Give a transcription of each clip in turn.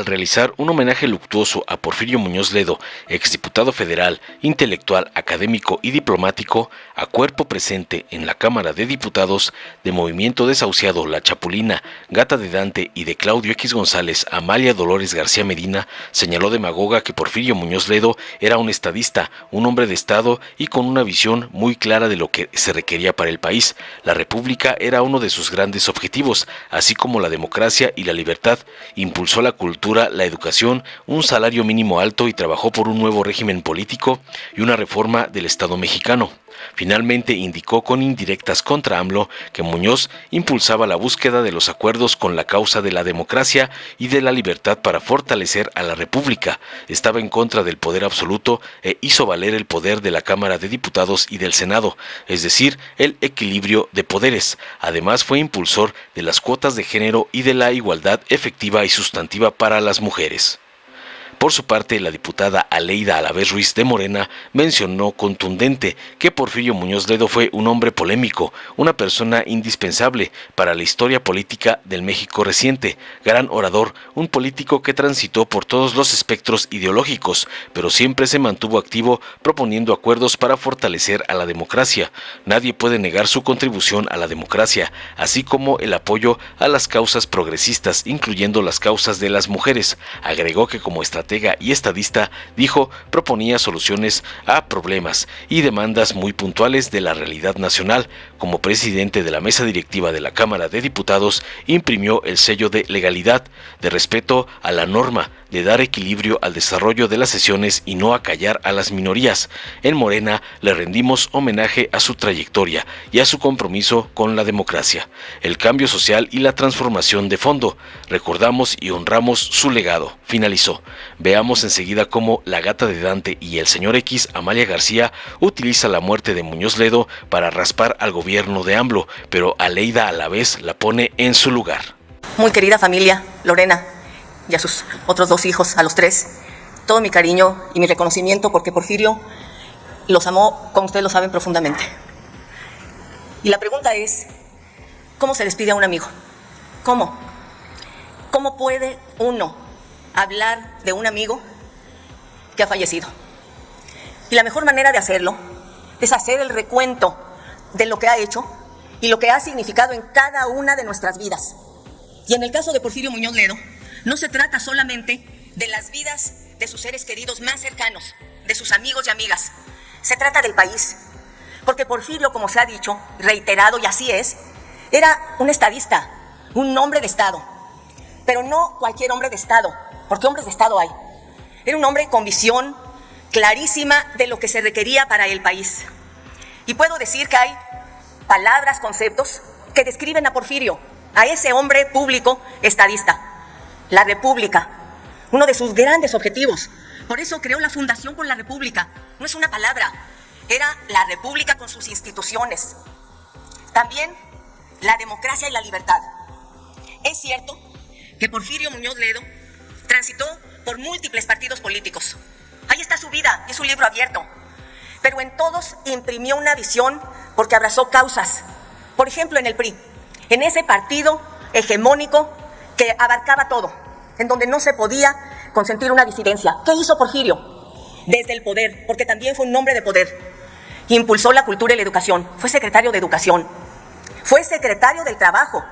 al realizar un homenaje luctuoso a Porfirio Muñoz Ledo, exdiputado federal, intelectual, académico y diplomático, a cuerpo presente en la Cámara de Diputados, de Movimiento Desahuciado La Chapulina, Gata de Dante y de Claudio X González, Amalia Dolores García Medina, señaló demagoga que Porfirio Muñoz Ledo era un estadista, un hombre de Estado y con una visión muy clara de lo que se requería para el país. La República era uno de sus grandes objetivos, así como la democracia y la libertad. Impulsó la cultura, la educación, un salario mínimo alto y trabajó por un nuevo régimen político y una reforma del Estado mexicano. Finalmente indicó con indirectas contra AMLO que Muñoz impulsaba la búsqueda de los acuerdos con la causa de la democracia y de la libertad para fortalecer a la República. Estaba en contra del poder absoluto e hizo valer el poder de la Cámara de Diputados y del Senado, es decir, el equilibrio de poderes. Además fue impulsor de las cuotas de género y de la igualdad efectiva y sustantiva para las mujeres. Por su parte, la diputada Aleida Alavés Ruiz de Morena mencionó contundente que Porfirio Muñoz Ledo fue un hombre polémico, una persona indispensable para la historia política del México reciente, gran orador, un político que transitó por todos los espectros ideológicos, pero siempre se mantuvo activo proponiendo acuerdos para fortalecer a la democracia. Nadie puede negar su contribución a la democracia, así como el apoyo a las causas progresistas, incluyendo las causas de las mujeres. Agregó que como estratega y estadista, dijo, proponía soluciones a problemas y demandas muy puntuales de la realidad nacional. Como presidente de la mesa directiva de la Cámara de Diputados, imprimió el sello de legalidad, de respeto a la norma, de dar equilibrio al desarrollo de las sesiones y no acallar a las minorías. En Morena le rendimos homenaje a su trayectoria y a su compromiso con la democracia, el cambio social y la transformación de fondo. Recordamos y honramos su legado, finalizó. Veamos enseguida cómo la Gata de Dante y el señor X, Amalia García, utiliza la muerte de Muñoz Ledo para raspar al gobierno de AMLO, pero Aleida a la vez la pone en su lugar. Muy querida familia, Lorena y a sus otros 2 hijos, a los 3, todo mi cariño y mi reconocimiento porque Porfirio los amó, como ustedes lo saben, profundamente. Y la pregunta es, ¿cómo se despide a un amigo? ¿Cómo? ¿Cómo puede uno hablar de un amigo que ha fallecido? Y la mejor manera de hacerlo es hacer el recuento de lo que ha hecho y lo que ha significado en cada una de nuestras vidas. Y en el caso de Porfirio Muñoz Ledo, no se trata solamente de las vidas de sus seres queridos más cercanos, de sus amigos y amigas. Se trata del país. Porque Porfirio, como se ha dicho, reiterado, y así es, era un estadista, un hombre de Estado. Pero no cualquier hombre de Estado, porque hombres de Estado hay. Era un hombre con visión clarísima de lo que se requería para el país. Y puedo decir que hay palabras, conceptos que describen a Porfirio, a ese hombre público estadista. La República, uno de sus grandes objetivos. Por eso creó la Fundación por la República. No es una palabra, era la República con sus instituciones. También la democracia y la libertad. Es cierto que Porfirio Muñoz Ledo transitó por múltiples partidos políticos. Ahí está su vida, es un libro abierto. Pero en todos imprimió una visión porque abrazó causas. Por ejemplo, en el PRI, en ese partido hegemónico que abarcaba todo, en donde no se podía consentir una disidencia. ¿Qué hizo Porfirio? Desde el poder, porque también fue un hombre de poder. Impulsó la cultura y la educación. Fue secretario de Educación. Fue secretario del Trabajo.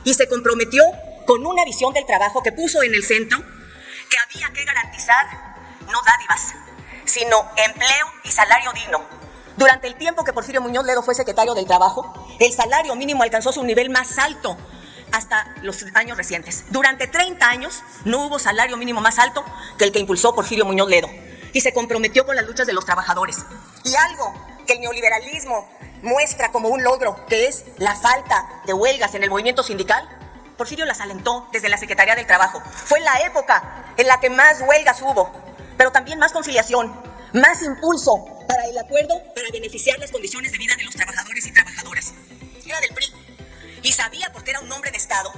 Y se comprometió con una visión del trabajo que puso en el centro que había que garantizar no dádivas, sino empleo y salario digno. Durante el tiempo que Porfirio Muñoz Ledo fue secretario del Trabajo, el salario mínimo alcanzó su nivel más alto hasta los años recientes. Durante 30 años no hubo salario mínimo más alto que el que impulsó Porfirio Muñoz Ledo. Y se comprometió con las luchas de los trabajadores. Y algo que el neoliberalismo muestra como un logro, que es la falta de huelgas en el movimiento sindical, Porfirio las alentó desde la Secretaría del Trabajo. Fue la época en la que más huelgas hubo, pero también más conciliación, más impulso para el acuerdo para beneficiar las condiciones de vida de los trabajadores y trabajadoras. Era del PRI y sabía, porque era un hombre de Estado,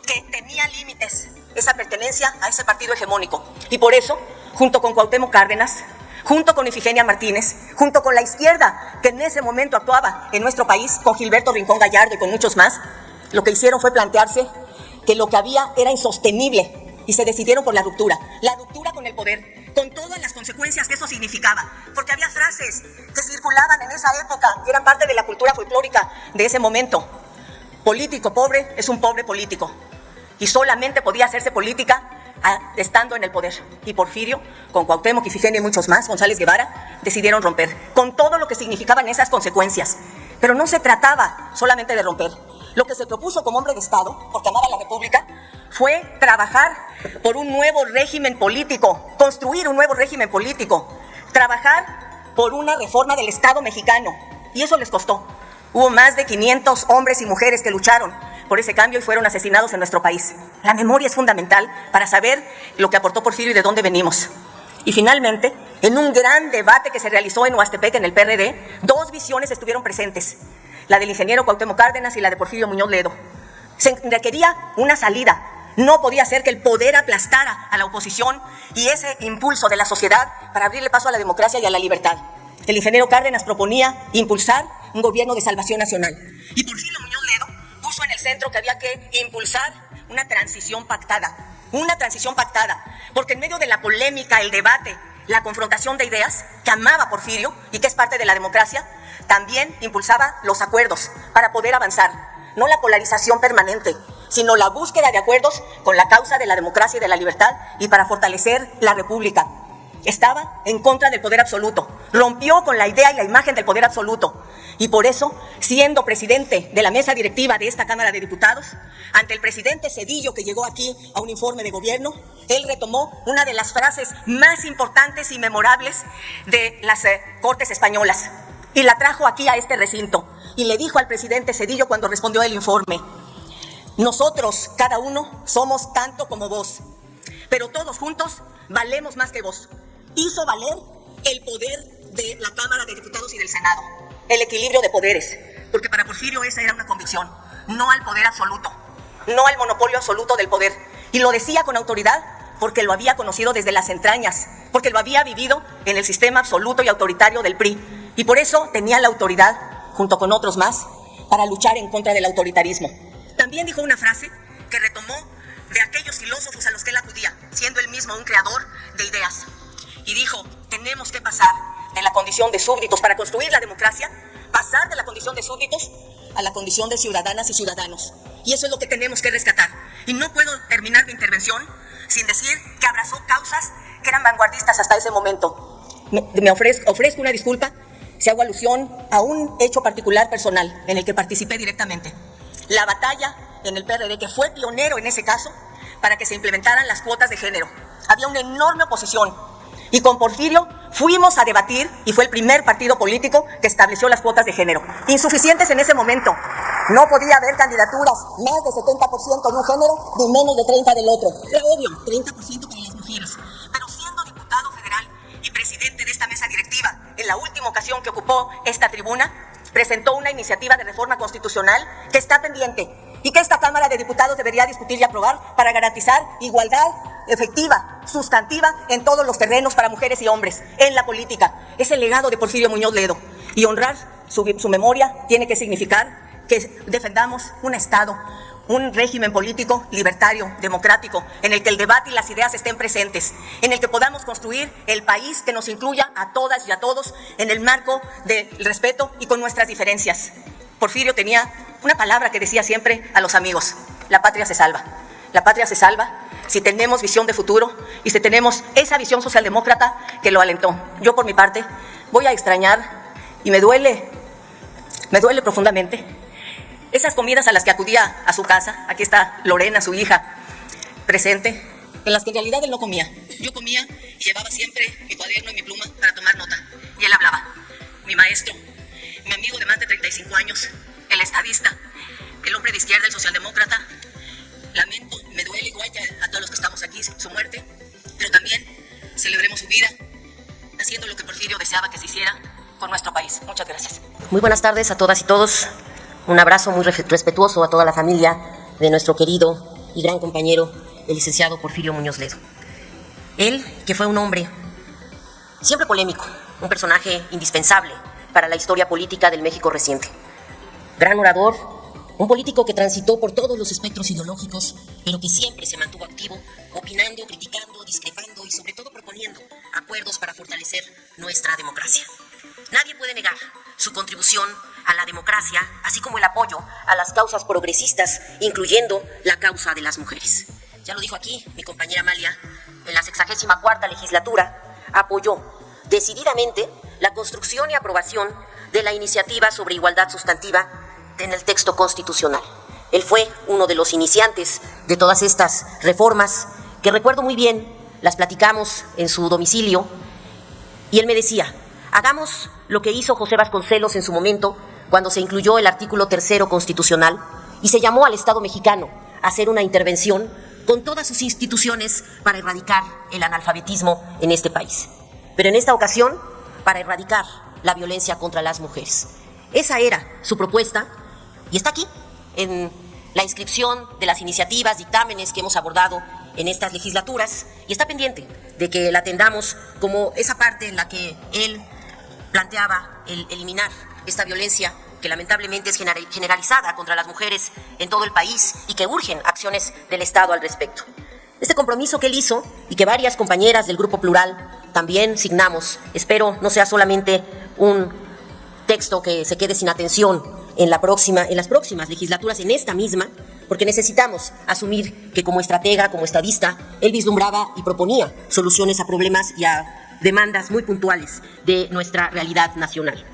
que tenía límites esa pertenencia a ese partido hegemónico. Y por eso, junto con Cuauhtémoc Cárdenas, junto con Ifigenia Martínez, junto con la izquierda que en ese momento actuaba en nuestro país, con Gilberto Rincón Gallardo y con muchos más, lo que hicieron fue plantearse que lo que había era insostenible y se decidieron por la ruptura con el poder, con todas las consecuencias que eso significaba, porque había frases que circulaban en esa época y eran parte de la cultura folclórica de ese momento. Político pobre es un pobre político, y solamente podía hacerse política estando en el poder. Y Porfirio, con Cuauhtémoc, Ifigenia y muchos más, González Guevara, decidieron romper, con todo lo que significaban esas consecuencias. Pero no se trataba solamente de romper. Lo que se propuso como hombre de Estado, porque amaba la República, fue trabajar por un nuevo régimen político, construir un nuevo régimen político, trabajar por una reforma del Estado mexicano. Y eso les costó. Hubo más de 500 hombres y mujeres que lucharon por ese cambio y fueron asesinados en nuestro país. La memoria es fundamental para saber lo que aportó Porfirio y de dónde venimos. Y finalmente, en un gran debate que se realizó en Huastepec, en el PRD, dos visiones estuvieron presentes: la del ingeniero Cuauhtémoc Cárdenas y la de Porfirio Muñoz Ledo. Se requería una salida. No podía ser que el poder aplastara a la oposición y ese impulso de la sociedad para abrirle paso a la democracia y a la libertad. El ingeniero Cárdenas proponía impulsar un gobierno de salvación nacional. Y Porfirio Muñoz Ledo puso en el centro que había que impulsar una transición pactada, porque en medio de la polémica, el debate, la confrontación de ideas que amaba Porfirio y que es parte de la democracia, también impulsaba los acuerdos para poder avanzar, no la polarización permanente, sino la búsqueda de acuerdos con la causa de la democracia y de la libertad y para fortalecer la República. Estaba en contra del poder absoluto, rompió con la idea y la imagen del poder absoluto. Y por eso, siendo presidente de la mesa directiva de esta Cámara de Diputados, ante el presidente Zedillo, que llegó aquí a un informe de gobierno, él retomó una de las frases más importantes y memorables de las Cortes Españolas y la trajo aquí a este recinto. Y le dijo al presidente Zedillo cuando respondió el informe: nosotros, cada uno, somos tanto como vos, pero todos juntos valemos más que vos. Hizo valer el poder de la Cámara de Diputados y del Senado, el equilibrio de poderes, porque para Porfirio esa era una convicción: no al poder absoluto, no al monopolio absoluto del poder. Y lo decía con autoridad porque lo había conocido desde las entrañas, porque lo había vivido en el sistema absoluto y autoritario del PRI, y por eso tenía la autoridad, junto con otros más, para luchar en contra del autoritarismo. También dijo una frase que retomó de aquellos filósofos a los que él acudía, siendo él mismo un creador de ideas. Y dijo: tenemos que pasar de la condición de súbditos para construir la democracia, pasar de la condición de súbditos a la condición de ciudadanas y ciudadanos. Y eso es lo que tenemos que rescatar. Y no puedo terminar mi intervención sin decir que abrazó causas que eran vanguardistas hasta ese momento. Me ofrezco una disculpa si hago alusión a un hecho particular personal en el que participé directamente. La batalla en el PRD, que fue pionero en ese caso, para que se implementaran las cuotas de género. Había una enorme oposición y con Porfirio fuimos a debatir y fue el primer partido político que estableció las cuotas de género. Insuficientes en ese momento. No podía haber candidaturas más de 70% de un género ni menos de 30% del otro. Era obvio, 30% para las mujeres. Pero siendo diputado federal y presidente de esta mesa directiva, en la última ocasión que ocupó esta tribuna, presentó una iniciativa de reforma constitucional que está pendiente y que esta Cámara de Diputados debería discutir y aprobar para garantizar igualdad efectiva, sustantiva en todos los terrenos para mujeres y hombres, en la política. Es el legado de Porfirio Muñoz Ledo y honrar su memoria tiene que significar que defendamos un Estado, un régimen político libertario, democrático, en el que el debate y las ideas estén presentes, en el que podamos construir el país que nos incluya a todas y a todos en el marco del respeto y con nuestras diferencias. Porfirio tenía una palabra que decía siempre a los amigos: la patria se salva. La patria se salva si tenemos visión de futuro y si tenemos esa visión socialdemócrata que lo alentó. Yo, por mi parte, voy a extrañar y me duele profundamente esas comidas a las que acudía a su casa. Aquí está Lorena, su hija, presente, en las que en realidad él no comía. Yo comía y llevaba siempre mi cuaderno y mi pluma para tomar nota. Y él hablaba. Mi maestro, mi amigo de más de 35 años, el estadista, el hombre de izquierda, el socialdemócrata. Lamento, me duele igual que a todos los que estamos aquí su muerte, pero también celebremos su vida haciendo lo que Porfirio deseaba que se hiciera con nuestro país. Muchas gracias. Muy buenas tardes a todas y todos. Un abrazo muy respetuoso a toda la familia de nuestro querido y gran compañero, el licenciado Porfirio Muñoz Ledo. Él, que fue un hombre siempre polémico, un personaje indispensable para la historia política del México reciente. Gran orador, Un político que transitó por todos los espectros ideológicos, pero que siempre se mantuvo activo, opinando, criticando, discrepando y sobre todo proponiendo acuerdos para fortalecer nuestra democracia. Nadie puede negar su contribución a la democracia, así como el apoyo a las causas progresistas, incluyendo la causa de las mujeres. Ya lo dijo aquí mi compañera Amalia, en la 64ª legislatura apoyó decididamente la construcción y aprobación de la iniciativa sobre igualdad sustantiva en el texto constitucional. Él fue uno de los iniciantes de todas estas reformas, que recuerdo muy bien, las platicamos en su domicilio, y él me decía: hagamos lo que hizo José Vasconcelos en su momento, cuando se incluyó el artículo 3º constitucional y se llamó al Estado mexicano a hacer una intervención con todas sus instituciones para erradicar el analfabetismo en este país. Pero en esta ocasión, para erradicar la violencia contra las mujeres. Esa era su propuesta y está aquí en la inscripción de las iniciativas, dictámenes que hemos abordado en estas legislaturas, y está pendiente de que la atendamos como esa parte en la que él planteaba el eliminar esta violencia que lamentablemente es generalizada contra las mujeres en todo el país y que urgen acciones del Estado al respecto. Este compromiso que él hizo y que varias compañeras del Grupo Plural también signamos, espero no sea solamente un texto que se quede sin atención en las próximas legislaturas, en esta misma, porque necesitamos asumir que como estratega, como estadista, él vislumbraba y proponía soluciones a problemas y a demandas muy puntuales de nuestra realidad nacional.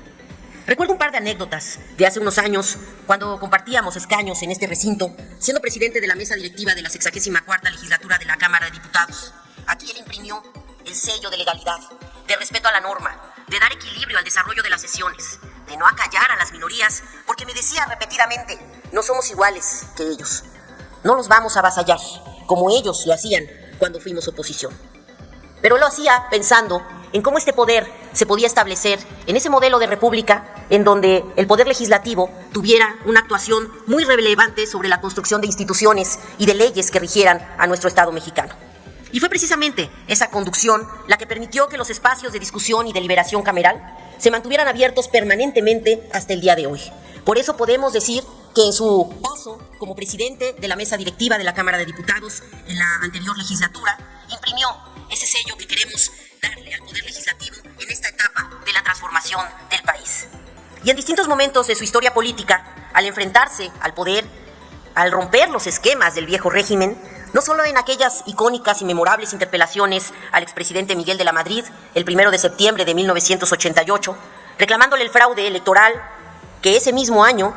Recuerdo un par de anécdotas de hace unos años, cuando compartíamos escaños en este recinto, siendo presidente de la mesa directiva de la 64ª legislatura de la Cámara de Diputados. Aquí él imprimió el sello de legalidad, de respeto a la norma, de dar equilibrio al desarrollo de las sesiones, de no acallar a las minorías, porque me decía repetidamente: no somos iguales que ellos, no los vamos a avasallar, como ellos lo hacían cuando fuimos oposición. Pero lo hacía pensando en cómo este poder se podía establecer en ese modelo de república en donde el poder legislativo tuviera una actuación muy relevante sobre la construcción de instituciones y de leyes que rigieran a nuestro Estado mexicano. Y fue precisamente esa conducción la que permitió que los espacios de discusión y deliberación cameral se mantuvieran abiertos permanentemente hasta el día de hoy. Por eso podemos decir que en su paso como presidente de la mesa directiva de la Cámara de Diputados en la anterior legislatura, imprimió ese sello que queremos darle al Poder Legislativo en esta etapa de la transformación del país. Y en distintos momentos de su historia política, al enfrentarse al poder, al romper los esquemas del viejo régimen, no solo en aquellas icónicas y memorables interpelaciones al expresidente Miguel de la Madrid, el 1 de septiembre de 1988, reclamándole el fraude electoral, que ese mismo año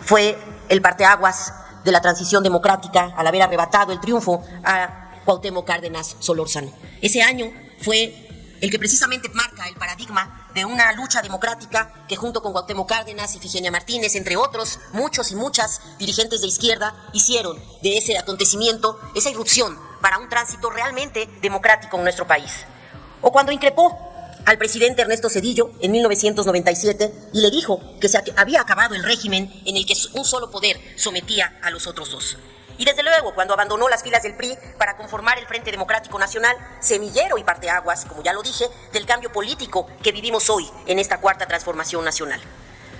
fue el parteaguas de la transición democrática al haber arrebatado el triunfo a Cuauhtémoc Cárdenas Solórzano. Ese año fue el que precisamente marca el paradigma de una lucha democrática que junto con Cuauhtémoc Cárdenas y Ifigenia Martínez, entre otros, muchos y muchas dirigentes de izquierda, hicieron de ese acontecimiento esa irrupción para un tránsito realmente democrático en nuestro país. O cuando increpó al presidente Ernesto Zedillo en 1997 y le dijo que se había acabado el régimen en el que un solo poder sometía a los otros dos. Y desde luego, cuando abandonó las filas del PRI para conformar el Frente Democrático Nacional, semillero y parteaguas, como ya lo dije, del cambio político que vivimos hoy en esta cuarta transformación nacional.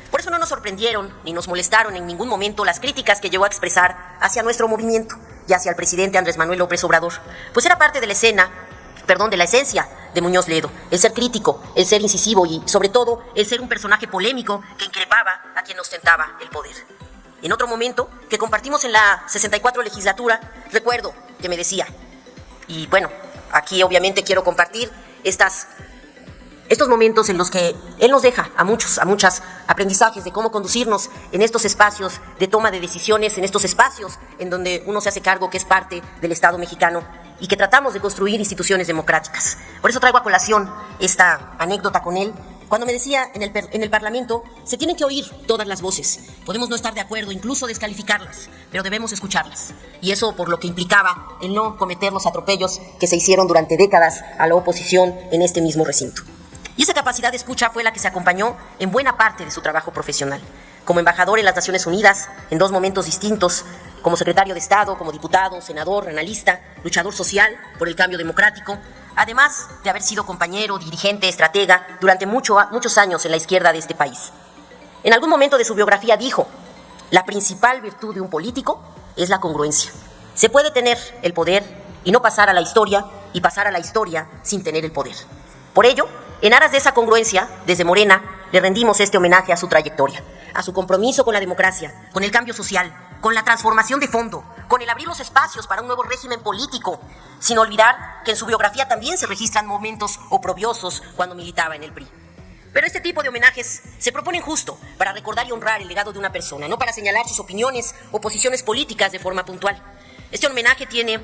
Por eso no nos sorprendieron ni nos molestaron en ningún momento las críticas que llegó a expresar hacia nuestro movimiento y hacia el presidente Andrés Manuel López Obrador, pues era parte de la esencia de Muñoz Ledo, el ser crítico, el ser incisivo y, sobre todo, el ser un personaje polémico que increpaba a quien ostentaba el poder. En otro momento que compartimos en la 64 legislatura, recuerdo que me decía, y bueno, aquí obviamente quiero compartir estos momentos en los que él nos deja a muchas aprendizajes de cómo conducirnos en estos espacios de toma de decisiones, en estos espacios en donde uno se hace cargo que es parte del Estado mexicano y que tratamos de construir instituciones democráticas. Por eso traigo a colación esta anécdota con él, cuando me decía en el Parlamento se tienen que oír todas las voces. Podemos no estar de acuerdo, incluso descalificarlas, pero debemos escucharlas. Y eso por lo que implicaba el no cometer los atropellos que se hicieron durante décadas a la oposición en este mismo recinto. Y esa capacidad de escucha fue la que se acompañó en buena parte de su trabajo profesional. Como embajador en las Naciones Unidas, en dos momentos distintos, como secretario de Estado, como diputado, senador, analista, luchador social por el cambio democrático, además de haber sido compañero, dirigente, estratega durante muchos años en la izquierda de este país. En algún momento de su biografía dijo: la principal virtud de un político es la congruencia. Se puede tener el poder y no pasar a la historia, y pasar a la historia sin tener el poder. Por ello, en aras de esa congruencia, desde Morena le rendimos este homenaje a su trayectoria, a su compromiso con la democracia, con el cambio social, con la transformación de fondo, con el abrir los espacios para un nuevo régimen político, sin olvidar que en su biografía también se registran momentos oprobiosos cuando militaba en el PRI. Pero este tipo de homenajes se proponen justo para recordar y honrar el legado de una persona, no para señalar sus opiniones o posiciones políticas de forma puntual. Este homenaje tiene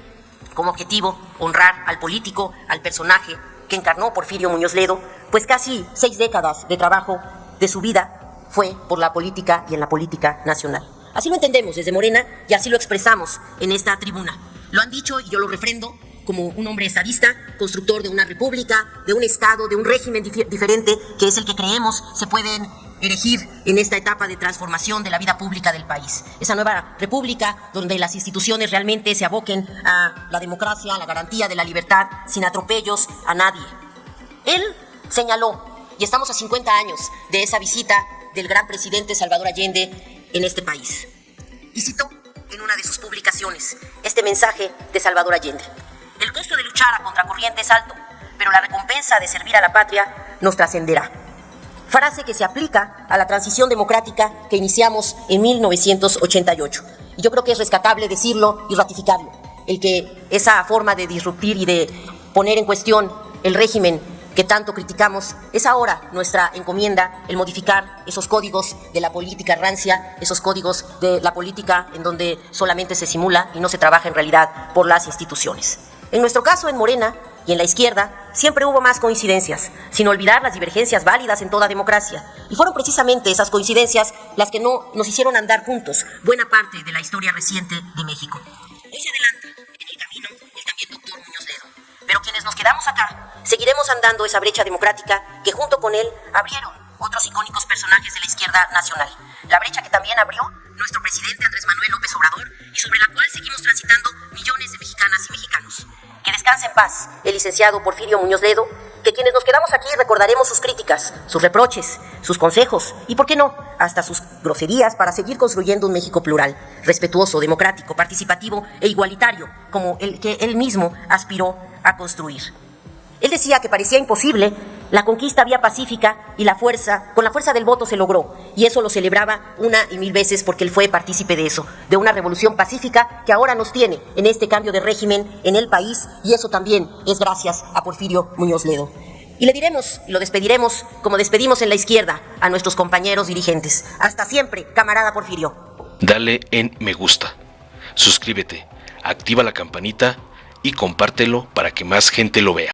como objetivo honrar al político, al personaje que encarnó Porfirio Muñoz Ledo, pues casi 6 décadas de trabajo de su vida fue por la política y en la política nacional. Así lo entendemos desde Morena y así lo expresamos en esta tribuna. Lo han dicho y yo lo refrendo como un hombre estadista, constructor de una república, de un estado, de un régimen diferente, que es el que creemos se pueden erigir en esta etapa de transformación de la vida pública del país. Esa nueva república donde las instituciones realmente se aboquen a la democracia, a la garantía de la libertad, sin atropellos a nadie. Él señaló, y estamos a 50 años de esa visita del gran presidente Salvador Allende en este país, y citó en una de sus publicaciones este mensaje de Salvador Allende: el costo de luchar a contracorriente es alto, pero la recompensa de servir a la patria nos trascenderá. Frase que se aplica a la transición democrática que iniciamos en 1988. Y yo creo que es rescatable decirlo y ratificarlo, el que esa forma de disruptir y de poner en cuestión el régimen que tanto criticamos, es ahora nuestra encomienda el modificar esos códigos de la política rancia, esos códigos de la política en donde solamente se simula y no se trabaja en realidad por las instituciones. En nuestro caso, en Morena y en la izquierda, siempre hubo más coincidencias, sin olvidar las divergencias válidas en toda democracia. Y fueron precisamente esas coincidencias las que no nos hicieron andar juntos buena parte de la historia reciente de México. Hoy se adelanta en el camino el también doctor Muñoz Ledo. Pero quienes nos quedamos acá, seguiremos andando esa brecha democrática que junto con él abrieron otros icónicos personajes de la izquierda nacional. La brecha que también abrió nuestro presidente Andrés Manuel López Obrador y sobre la cual seguimos transitando millones de mexicanas y mexicanos. Que descanse en paz el licenciado Porfirio Muñoz Ledo, que quienes nos quedamos aquí recordaremos sus críticas, sus reproches, sus consejos y, ¿por qué no?, hasta sus groserías para seguir construyendo un México plural, respetuoso, democrático, participativo e igualitario, como el que él mismo aspiró a construir. Él decía que parecía imposible la conquista vía pacífica y con la fuerza del voto se logró, y eso lo celebraba una y mil veces porque él fue partícipe de eso, de una revolución pacífica que ahora nos tiene en este cambio de régimen en el país, y eso también es gracias a Porfirio Muñoz Ledo. Y le diremos y lo despediremos como despedimos en la izquierda a nuestros compañeros dirigentes. Hasta siempre, camarada Porfirio. Dale en me gusta, suscríbete, activa la campanita y compártelo para que más gente lo vea.